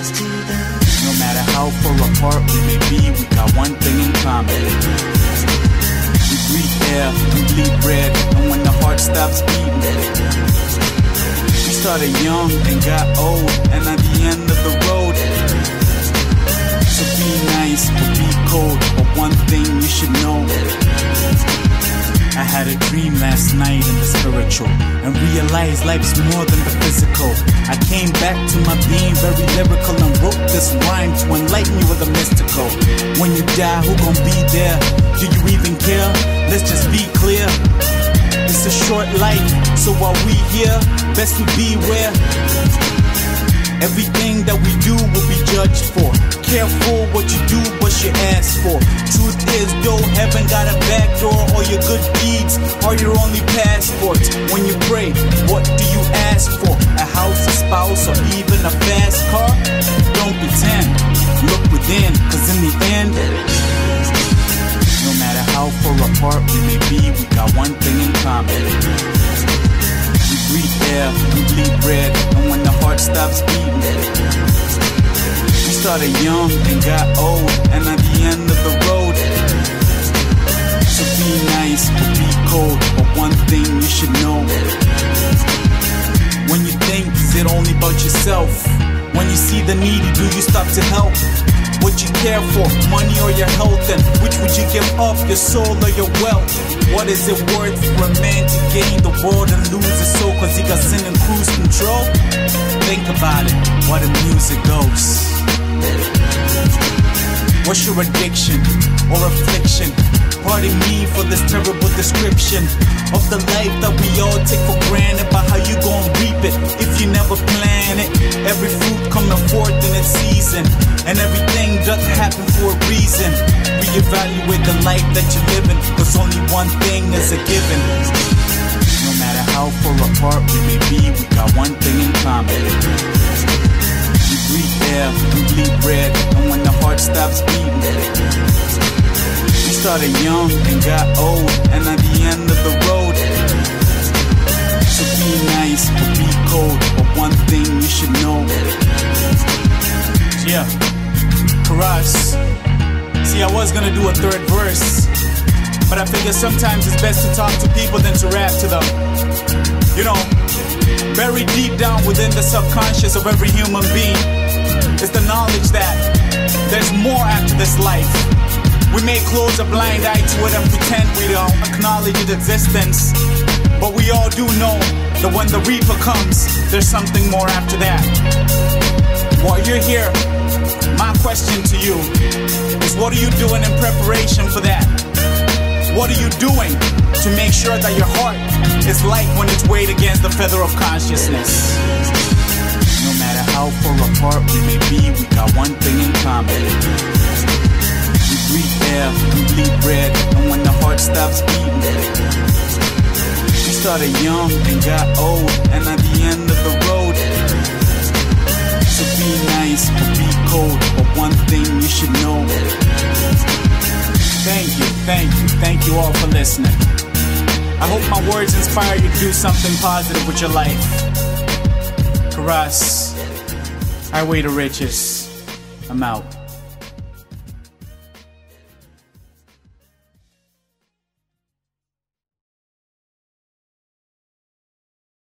No matter how far apart we may be, we got one thing in common. We breathe air and bleed bread, and when the heart stops beating, we started young and got old, and at the end of the road. So be nice or be cold, but one thing you should know. I had a dream last night in the spiritual, and realized life's more than the physical. I came back to my being very lyrical, and wrote this rhyme to enlighten you with the mystical. When you die, who gon' be there? Do you even care? Let's just be clear. It's a short life, so while we here, best we beware. Everything that we do will be judged for. Careful what you do, what you ask for. Truth is, though, heaven got a back door. All your good deeds are your only passports. When you pray, what do you ask for? A house, a spouse, or even a fast car? Don't pretend, look within, cause in the end, no matter how far apart we may be, we got one thing in common. We breathe air, we bleed bread, and when the heart stops beating, we started young and got old, and at the end of the road. So be nice or be cold, but one thing you should know. When you think, is it only about yourself? When you see the needy, do you stop to help? What you care for, money or your health? And which would you give up, your soul or your wealth? What is it worth for a man to gain the world and lose his soul cause he got sin and cruise control? Think about it while the music goes. What's your addiction or affliction? Pardon me for this terrible description of the life that we all take for granted, but how you gon' reap it if you never plan it? Every fruit coming forth in its season, and everything does happen for a reason. Reevaluate the life that you're living, cause only one thing is a given. No matter how far apart we may be, we got one thing in common. We breathe air, we bleed bread, and when the heart stops beating, we started young and got old, and at the end of the road. So be nice or be cold, but one thing you should know. Yeah, Karast. See, I was gonna do a third verse, but I figure sometimes it's best to talk to people than to rap to them. You know, buried deep down within the subconscious of every human being is the knowledge that there's more after this life. We may close a blind eye to it and pretend we don't acknowledge its existence, but we all do know that when the reaper comes, there's something more after that. While you're here, my question to you is, what are you doing in preparation for that? What are you doing to make sure that your heart is light when it's weighed against the feather of consciousness? No matter how far apart we may be, we got one thing in common. We breathe air, we bleed bread, and when the heart stops beating, we started young and got old, and at the end of the road. So be nice or be cold, but one thing you should know. Thank you all for listening. I hope my words inspire you to do something positive with your life. Karast, Highway to Riches. I'm out.